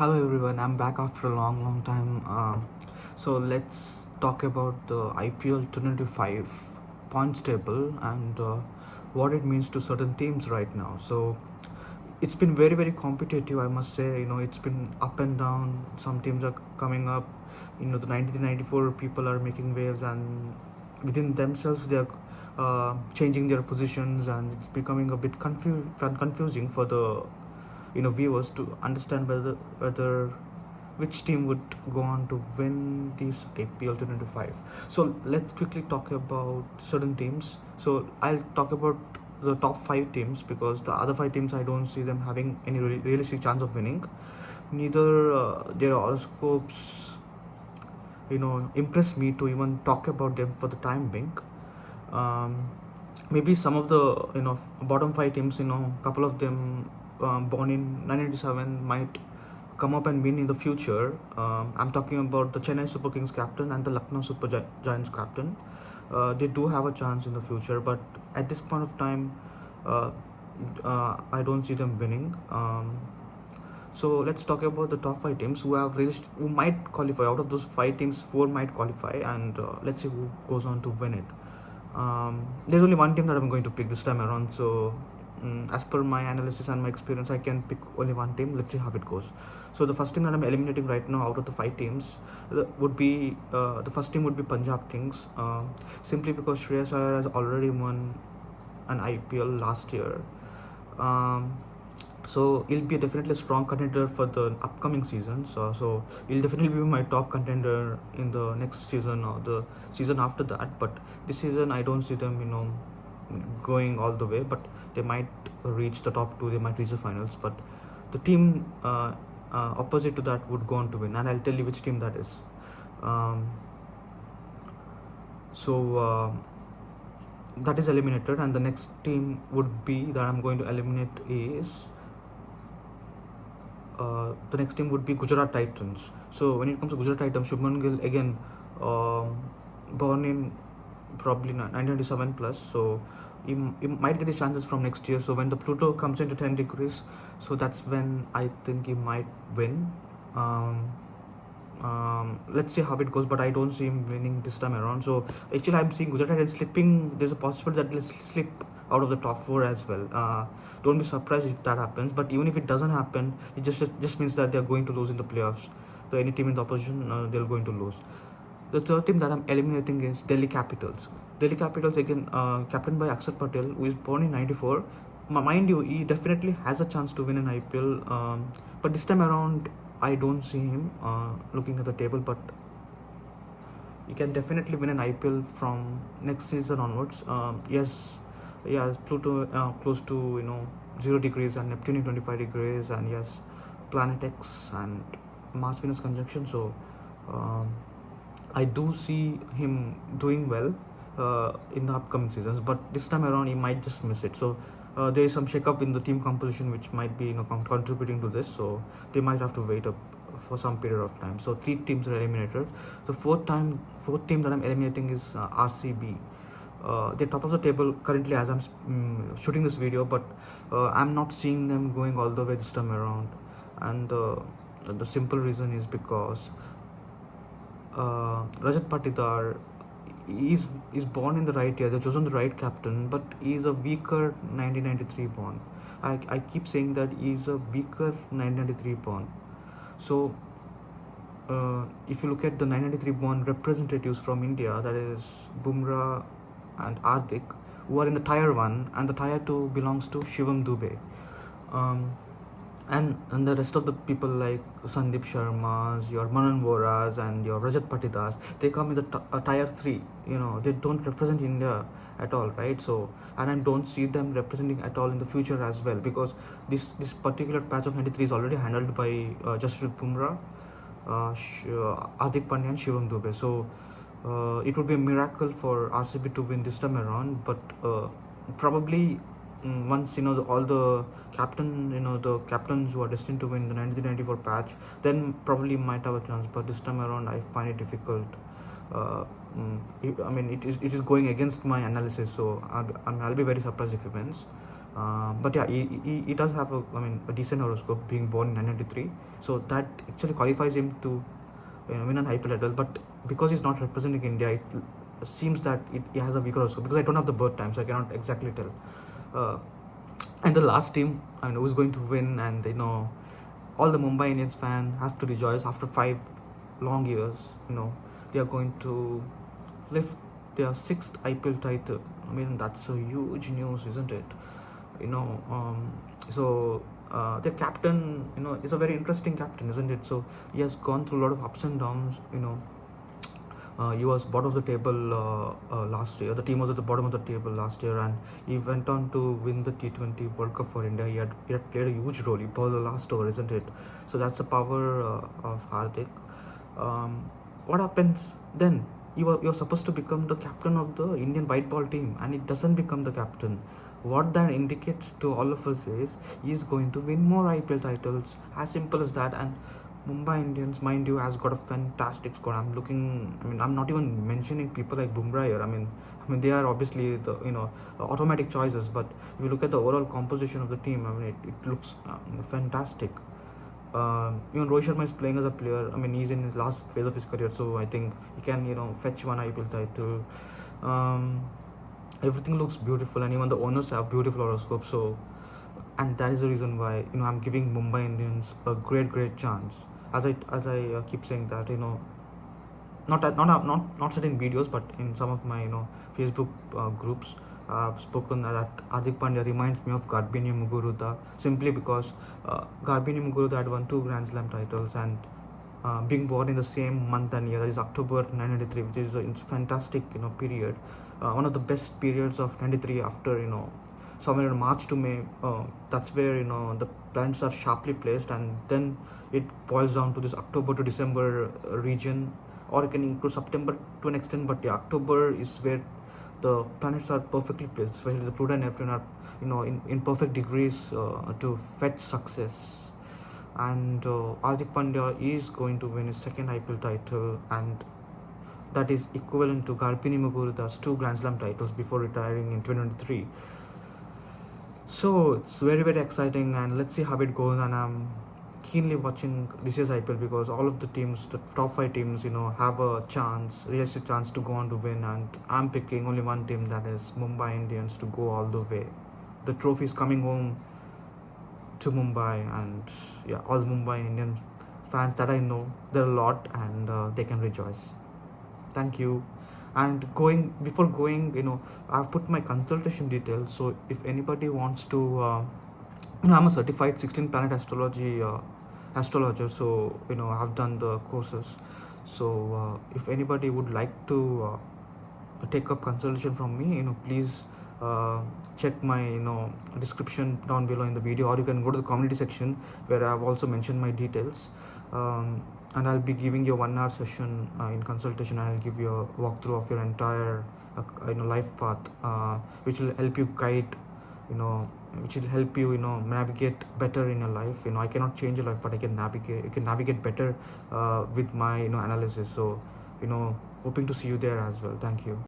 Hello everyone, I'm back after a long time. So let's talk about the IPL 2025 points table and what it means to certain teams right now. So it's been very competitive, I must say. It's been up and down. Some teams are coming up. The 93-94 people are making waves, and within themselves they are changing their positions, and it's becoming a bit confusing for the viewers to understand whether which team would go on to win this IPL 2025. So let's quickly talk about certain teams. So I'll talk about the top five teams because the other five teams I don't see them having any realistic chance of winning. Neither their horoscopes, impress me to even talk about them for the time being. Um, Maybe some of the bottom five teams, couple of them born in 1987 might come up and win in the future. I'm talking about the Chennai Super Kings captain and the Lucknow Super Giants captain. They do have a chance in the future, but at this point of time, uh, I don't see them winning. So let's talk about the top five teams who might qualify. Out of those five teams, four might qualify, and let's see who goes on to win it. There's only one team that I'm going to pick this time around. So, as per my analysis and my experience, I can pick only one team. Let's see how it goes. So, the first team that I'm eliminating right now out of the five teams would be the first team would be Punjab Kings. Simply because Shreyas Iyer has already won an IPL last year. So he'll be definitely a strong contender for the upcoming season. So he'll definitely be my top contender in the next season or the season after that. But this season I don't see them, going all the way. But they might reach the top two. They might reach the finals. But the team opposite to that would go on to win, and I'll tell you which team that is. Um, so that is eliminated, and the next team would be that I'm going to eliminate is. The next team would be Gujarat Titans. So when it comes to Gujarat Titans, Shubman Gill again, born in probably 1997 plus. So he might get his chances from next year. So when the Pluto comes into 10 degrees, so that's when I think he might win. Let's see how it goes, but I don't see him winning this time around. So actually, I'm seeing Gujarat Titans slipping. There's a possibility that they'll slip out of the top four as well. Don't be surprised if that happens. But even if it doesn't happen, it just means that they're going to lose in the playoffs. So any team in the opposition, they're going to lose. The third team that I'm eliminating is Delhi Capitals. Delhi Capitals again, captained by Akshar Patel, who is born in '94. Mind you, he definitely has a chance to win an IPL. But this time around, I don't see him looking at the table. But he can definitely win an IPL from next season onwards. Yes, Pluto close to 0 degrees and Neptune in 25 degrees, and yes, Planet X and Mars Venus conjunction. So I do see him doing well in the upcoming seasons, but this time around he might just miss it. So there is some shake-up in the team composition which might be contributing to this. So they might have to wait up for some period of time. So three teams are eliminated. The fourth team that I'm eliminating is RCB. They're top of the table currently as I'm shooting this video, but I'm not seeing them going all the way this time around, and the simple reason is because Rajat Patidar is born in the right year. They've chosen the right captain, but he's a weaker 1993 born. I keep saying that he's a weaker 1993 born. So if you look at the 1993 born representatives from India, that is Bumrah and Hardik, who are in the tier 1, and the tier 2 belongs to Shivam Dubey. And the rest of the people like Sandeep Sharma's, your Manan Vohras, and your Rajat Patidars, they come in the tier 3. They don't represent India at all, right? So, and I don't see them representing at all in the future as well, because this particular patch of 93 is already handled by Jasprit Bumrah, Hardik Pandya, and Shivam Dubey. So it would be a miracle for RCB to win this time around, but probably once all the captains who are destined to win the 1994 patch, then probably might have a chance. But this time around, I find it difficult. It is going against my analysis, so I'll be very surprised if he wins. But yeah, he does have a decent horoscope, being born in 1993. So that actually qualifies him to win an IPL title. But because he's not representing India, it seems that he has a weaker horoscope, because I don't have the birth time, so I cannot exactly tell. Uh, and the last team I know who's going to win, and all the Mumbai Indians fan have to rejoice after 5 long years. They are going to lift their sixth IPL title. I mean, that's a huge news, isn't it? You know, so their captain, is a very interesting captain, isn't it? So he has gone through a lot of ups and downs. He was bottom of the table last year. The team was at the bottom of the table last year, and he went on to win the T20 World Cup for India. He had played a huge role. He bowled the last over, isn't it? So that's the power of Hardik. What happens then? You're supposed to become the captain of the Indian white ball team, and it doesn't become the captain. What that indicates to all of us is he's going to win more IPL titles. As simple as that. And Mumbai Indians, mind you, has got a fantastic squad. I'm not even mentioning people like Bumrah here. I mean, they are obviously the automatic choices. But if you look at the overall composition of the team, it looks fantastic. Even Rohit Sharma is playing as a player. I mean, he's in his last phase of his career, so I think he can fetch one IPL title. Um, Everything looks beautiful, and even the owners have beautiful horoscopes. So, and that is the reason why I'm giving Mumbai Indians a great chance. As I keep saying that, not said in videos, but in some of my Facebook groups, I've spoken that Hardik Pandya reminds me of Garbini Muguruza, simply because Garbini Muguruza had won 2 Grand Slam titles, and being born in the same month and year, that is October 1993, which is a fantastic period, one of the best periods of 93, after somewhere in March to May. That's where the planets are sharply placed, and then it boils down to this October to December region, or you can include September to an extent. But yeah, October is where the planets are perfectly placed, especially the Pluto and Neptune are in perfect degrees to fetch success. And Hardik Pandya is going to win his second IPL title, and that is equivalent to Garbini Muguruza's 2 Grand Slam titles before retiring in 2023. So it's very exciting, and let's see how it goes. And I'm keenly watching this year's IPL, because all of the teams, the top 5 teams, have a realistic chance to go on to win. And I'm picking only one team, that is Mumbai Indians, to go all the way. The trophy is coming home to Mumbai, and yeah, all the Mumbai Indian fans that I know, there are a lot, and they can rejoice. Thank you. And before going, I've put my consultation details. So if anybody wants to, I'm a certified 16 planet astrology astrologer. So I've done the courses. So if anybody would like to take up consultation from me, please check my description down below in the video, or you can go to the community section where I've also mentioned my details. And I'll be giving you a 1 hour session in consultation. I'll give you a walkthrough of your entire life path, which will help you guide, which will help you navigate better in your life. I cannot change your life, but I can navigate. You can navigate better with my analysis. So hoping to see you there as well. Thank you.